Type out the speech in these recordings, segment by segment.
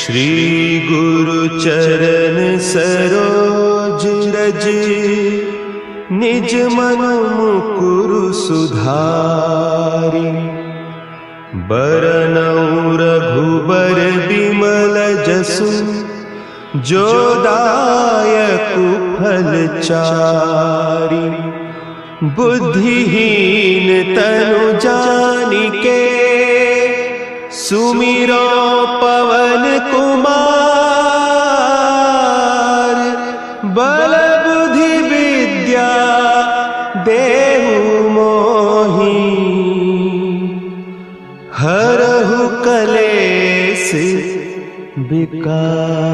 श्री गुरु चरण सरोज रज, निज मन मुकुरु सुधारि। बरनउँ रघुबर बिमल जसु, जो दायकु फल चारि। बुद्धिहीन तनु जानिके, सुमिरो पवन कुमार। बल बुद्धि विद्या देहु मोहि, हरहु कलेस विकार।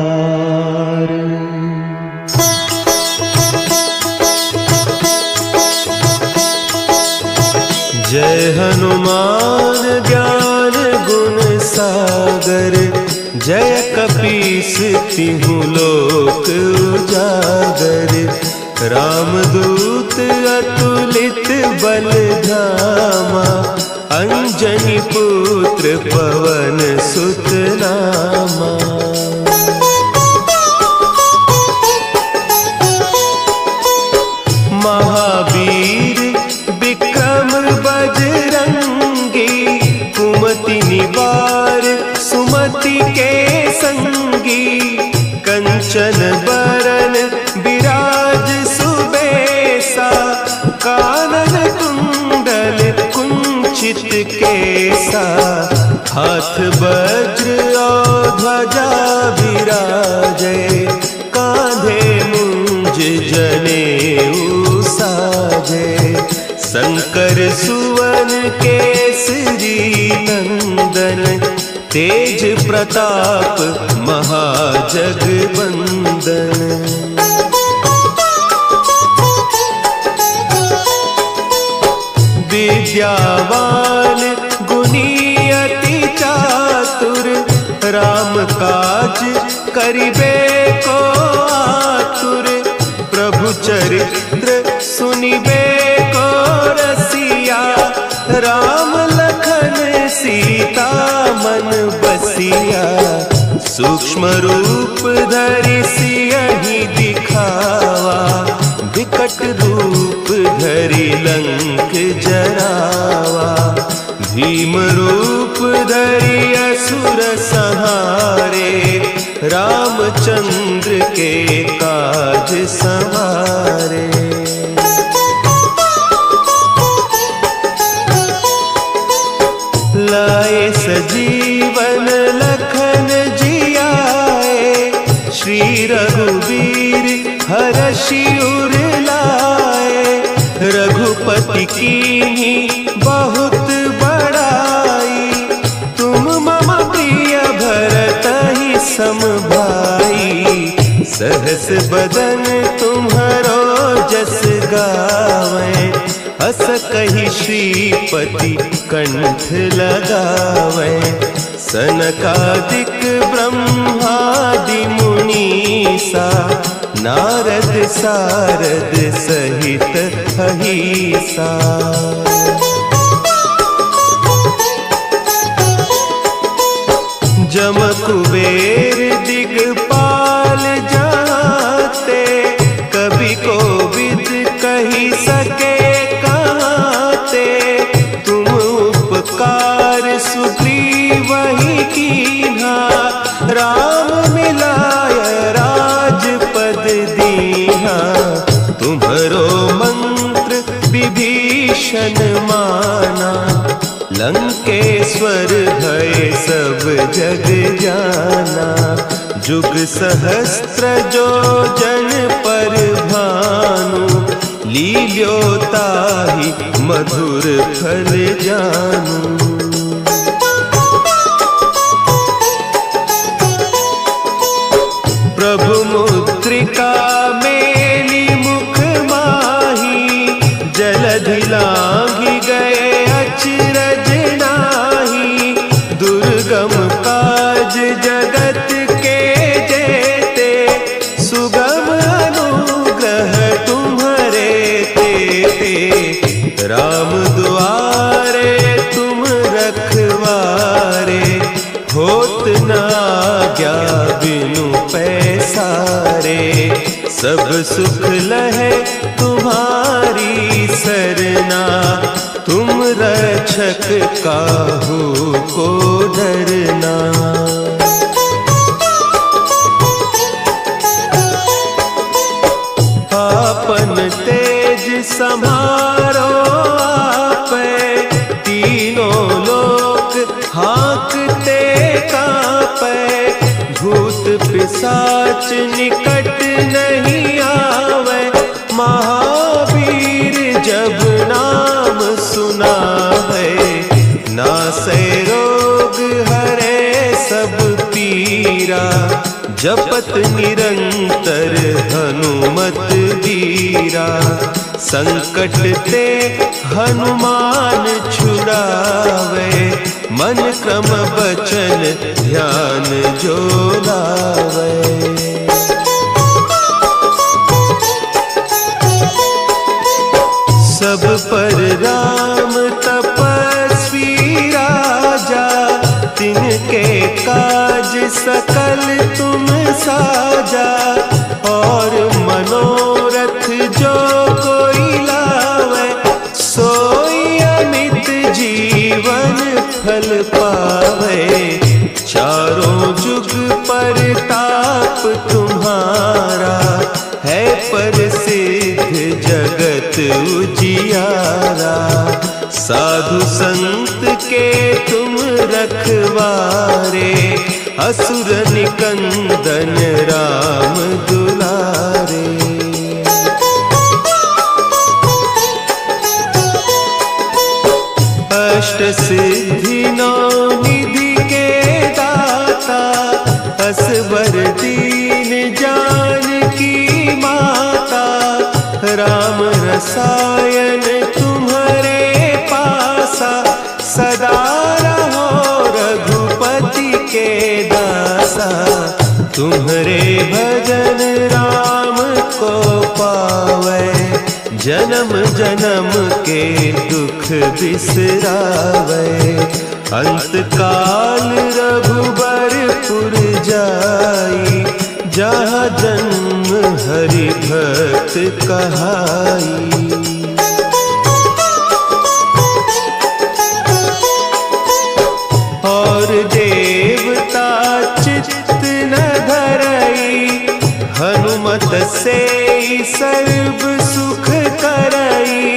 जय हनुमान ज्ञान गुण सागर, जय कपीस तिहु लोक उजागर। रामदूत अतुलित बल धामा, अंजनी पुत्र पवन सुत नामा। महावीर विक्रम बजरंगी, कुमति निवार सुमति के संगी। कंचन बरन विराज सुबेसा, कानन कुंडल कुंचित केसा। हाथ वज्र और ध्वजा विराजे, कांधे मुंज जनेऊ साजे। शंकर सुवन केसरी नंदन, तेज प्रताप महाजगवंदन। विद्यावान गुणी अति चातुर, राम काज करिबे को आतुर। प्रभु चरित्र सुनिबे को रसिया, राम लखन सीता मन बसिया। सूक्ष्म रूप धरि सियहि दिखावा, विकट रूप धरि लंक जरावा। भीम रूप धरि असुर संहारे, रामचंद्र के काज सवारे। लाए सजीवन लखन जियाए, श्री रघुवीर हरषि उर लाए। रघुपति कीन्ही बहुत बड़ाई, तुम मम प्रिय भरतहि सम भाई। सहस बदन तुम्हरो जस गावें, हस कहि श्रीपति कंठ लगावें। सनकादिक ब्रह्मादि मुनीसा, नारद सारद सहित अहीसा। जम कुबेर दिगपाल जाते, कवि कोविद कहि सके कहते। तुम उपकार सुग्रीवहि कीन्हा, राम मिलाय राजपद दीन्हा। तुम्हरो मंत्र विभीषण माना, लंकेश्वर भय सब जग जाना। जुग सहस्त्र जो जन पर भानु, लील्योताहि मधुर फल जानू। प्रभु मुद्रिका मेली मुख माही, जलधि लांघि गए अचरज नाही। दुर्गम काज जगत के जेते, सुगम अनुग्रह तुम्हरे तेते। राम दुआरे तुम रखवारे, होत न आज्ञा बिनु पैसारे। सब सुख लहे तुम्हारी सरना, तुम रक्षक काहू को डरना। आपन तेज संभारो आपे, तीनों लोक हाँकते कांपे। भूत पिशाच निकट नहीं आवे, महावीर जब नाम सुनावे। नासै रोग हरे सब पीरा, जपत निरंतर हनुमत बीरा। संकट ते हनुमान छुड़ावे, मन क्रम बचन ध्यान जो लावे। सब पर राम तपस्वी राजा, तिनके काज सकल तुम साजा। और मनोरथ जो कोई लावे, सोई अमित जीवन फल पावे। चारों जुग परताप तुम्हारा, है प्रसिद्ध जगत उजियारा। साधु संत के तुम रखवारे, असुर निकंदन राम दुलारे। अष्ट सिद्धि नौ निधि के दाता, असवर दीन जानकी माता। राम रसायन तुम्हारे पासा, सदा रहो रघुपति के दासा। तुम्हारे भजन राम को पावे, जन्म जन्म के दुख बिसरावे। अंत काल रघुबरपुर जाई, जहाँ जन्म हरि भक्त कहाई। और देवता चित्त न धरई, हनुमत से सर्व सुख करई।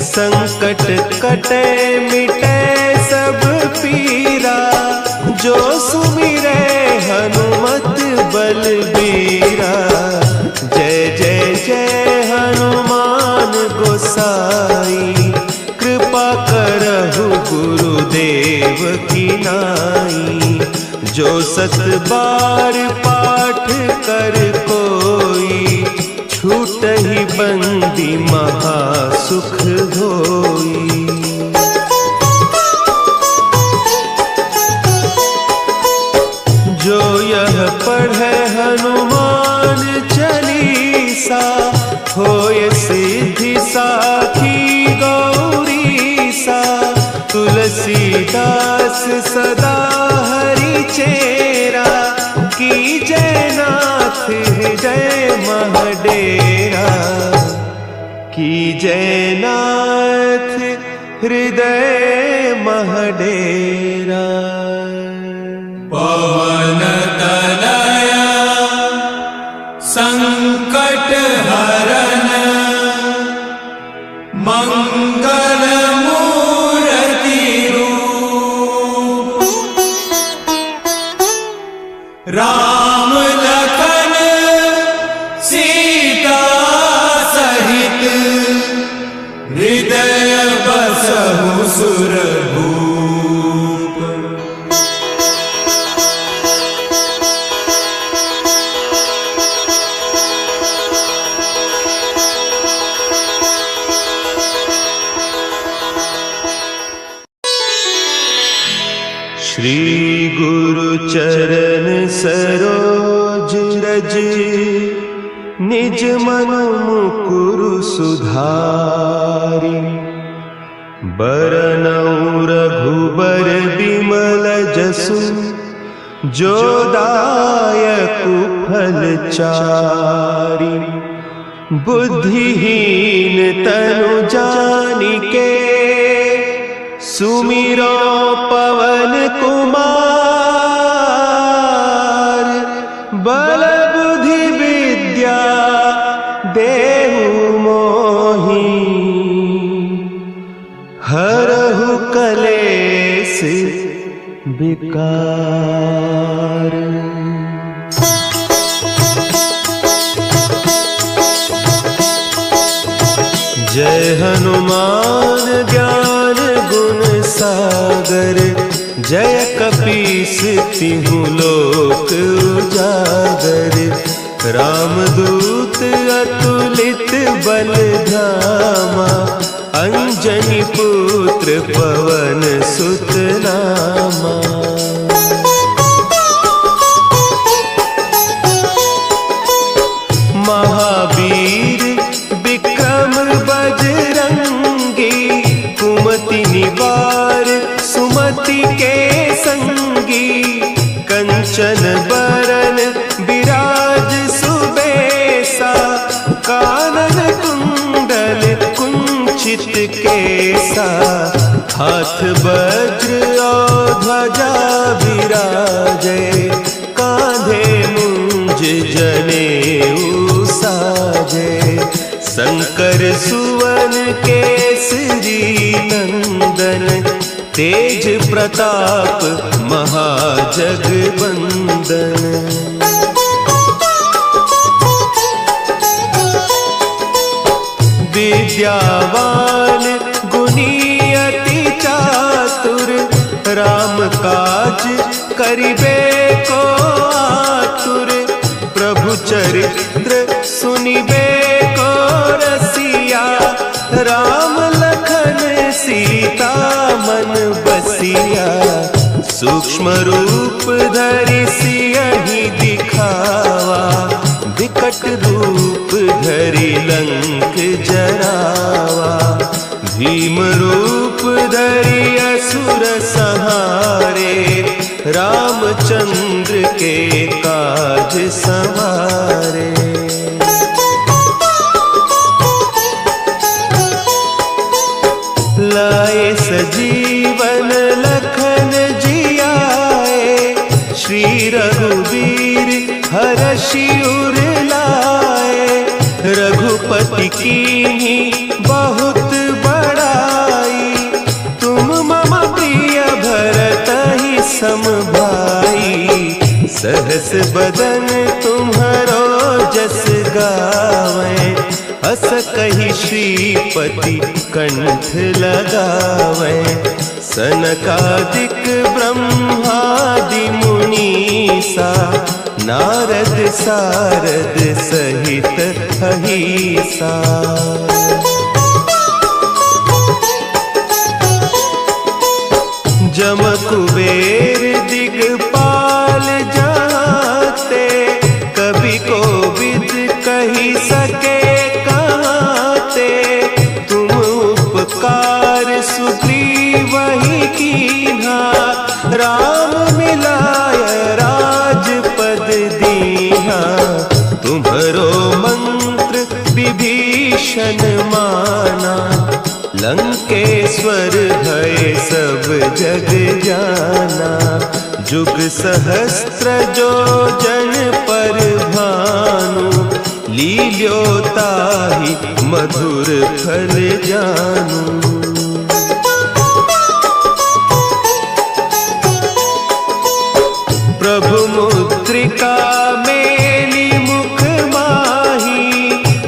संकट कटे मिटे सब पीरा, जो सुमिरे हनुमत बलबीरा। जय जय जय हनुमान गोसाई, कृपा करहु गुरुदेव की नाई। जो सत बार पाठ कर कोई, छूटहि बंदी महासुख होई। जो यह पढ़े हनुमान चालीसा, होय सिद्धि साखी गौरीसा। तुलसीदास सदा हरि चेरा, कीजय नाथ हृदय महडेरा। कीजय नाथ हृदय महडेरा। पवन तनया संकट हरन, मंगल मूर्ति रूप। राम लखन सीता सहित, हृदय बसहु सुरभूप। श्री गुरु चरण सरोज रज, निज मन मुकुरु सुधारि। बरनउँ रघुबर बिमल जसु, जो दायक फलचारी। बुद्धिहीन तनु जानिके सुमिरो पवन कुमार। बल बुद्धि विद्या देहु मोहि हरहु कलेस विकार। जय हनुमान ज्ञान गुण सागर। जय कपीस तिहु लोक उजागर। रामदूत अतुलित बल धामा। अंजनी पुत्र पवन सुत नामा। महावीर विक्रम बजरंगी। कुमति निवार सुमति के संगी। कंचन बरन विराज सुबेसा। कानन कुंडल कुंचित केसा। हाथ वज्र और ध्वजा विराजे। कांधे मुंज जनेऊ साजे। शंकर सुवन केसरी नंदन। तेज प्रताप महाजगवंदन। विद्यावान गुणी अति चातुर। राम काज करिबे को आतुर। प्रभु चरित्र सुनिबे को रसिया। राम लखन सीता मन बसिया। सूक्ष्म रूप धरि सियहि दिखावा। विकट रूप धरि लंक जरावा। भीम रूप धरि असुर संहारे। रामचंद्र के काज संवारे। लाए सजीवन लखन जियाए। श्री रघुवीर हरषि उर लाए। रघुपति कीन्ही बहुत बड़ाई। तुम मम प्रिय भरतहि सम भाई। सहस बदन तुम्हरो जस गावें। अस कहि श्रीपति कंठ लगावें। सनकादिक ब्रह्मादि मुनीसा। नारद सारद सहित अहीसा। जम कुबेर दिगपाल जाते। कवि कोविद कही सके कहते। तुम उपकार सुग्रीवहि कीन्हा। राम मिलाय राजपद दीन्हा। तुम्हरो मंत्र विभीषण माना। लंकेश्वर भय सब जग जाना। जुग सहस्त्र जो जन पर भानु। लील्योताहि मधुर फल जानू। प्रभु मुद्रिका मेली मुख माही।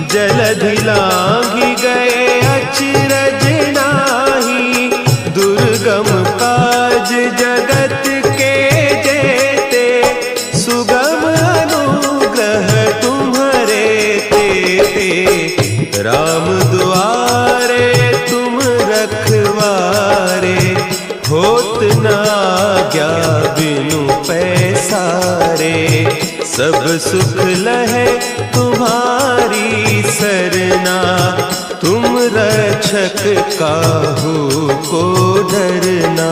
जलधि लांघि गए अचरज नाही। दुर्गम काज जगत के जेते। सुगम अनुग्रह तुम्हरे तेते। राम दुआरे तुम रखवारे। होत न आज्ञा बिनु पैसारे। सब सुख लहे तुम्हारी सरना। तुम रक्षक काहू को डरना।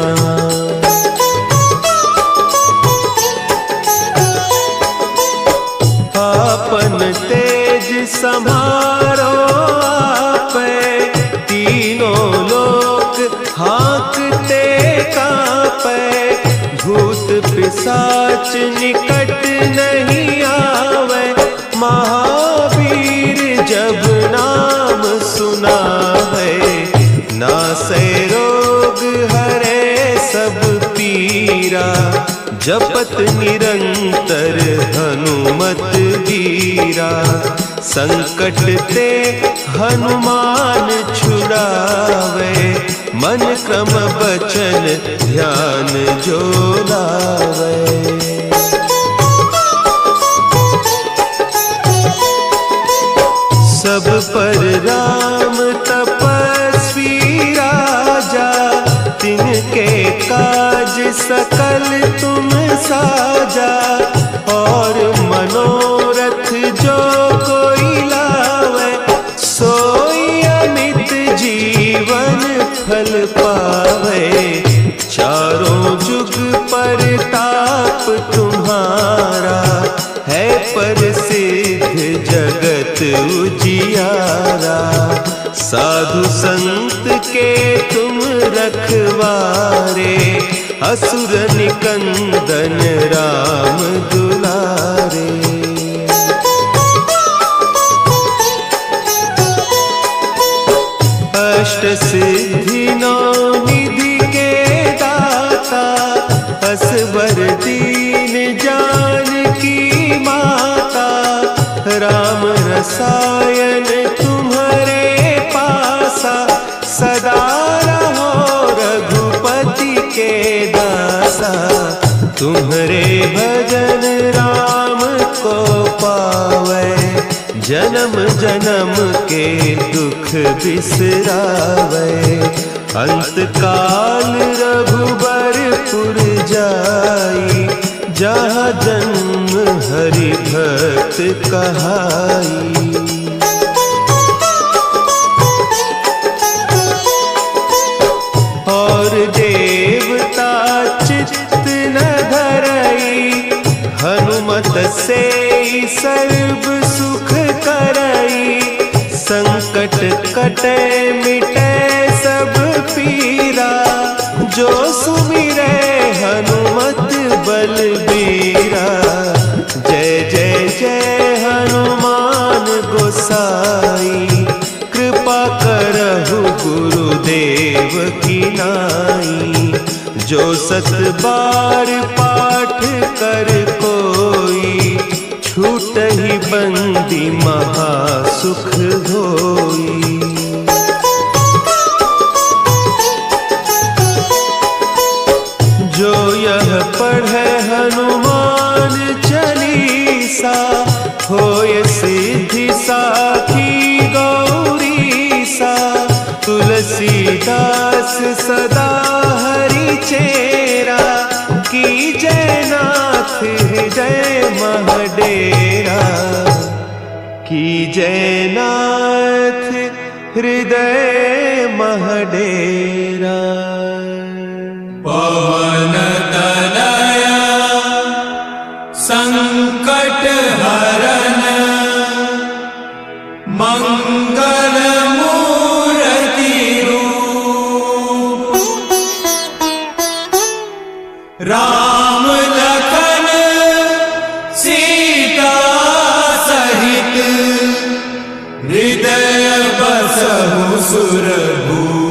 सम्हारो आपै, तीनों लोक हाँकते कांपै, भूत पिशाच निकट नहीं आवे, महावीर जब नाम सुनावे, नासै रोग हरे सब पीरा, जपत निरंतर हनुमत वीरा, संकट ते हनुमान छुड़ावे, मन क्रम बचन ध्यान जो लावे। सब पर राम तपस्वी राजा, तिनके काज सकल तुम साजा, और मनोरथ जो कोई लावे, सोई अमित जीवन फल पावे, चारों जुग परताप तुम्हारा, है प्रसिद्ध जगत उजियारा, साधु संत के तुम रखवारे, असुर निकंदन राम दुलारे। अष्ट सिद्धि नौ निधि के दाता, असवर दीन जानकी माता, राम रसायन तुम्हारे पासा, सदा रहो रघुपति के दासा, तुम्हारे भजन राम को पावे, जन्म जन्म के दुख बिसरावे, अंत काल रघुबरपुर जाई, जहाँ जन्म हरि भक्त कहाई। और देवता चित्त न धरई, हनुमत से सर्व सुख करई, संकट कटे मिटे सब पीरा, जो सुमिरे हनुमत बलबीरा, जय जय जय हनुमान गोसाई, कृपा करहु गुरुदेव की नाई, जो सत बार पाठ कर कोई, छूटहि बंदी महासुख होई। जो यह पढ़े हनुमान चालीसा, होय सिद्धि साखी गौरीसा, तुलसीदास सदा हरि चेरा, की जयनाथ हृदय महडेरा, की जयनाथ हृदय महडेरा। पवन तनया संकट हरन, मंगल मूर्ति रूप, राम लखन सीता सहित, हृदय बसहु सुरभूप।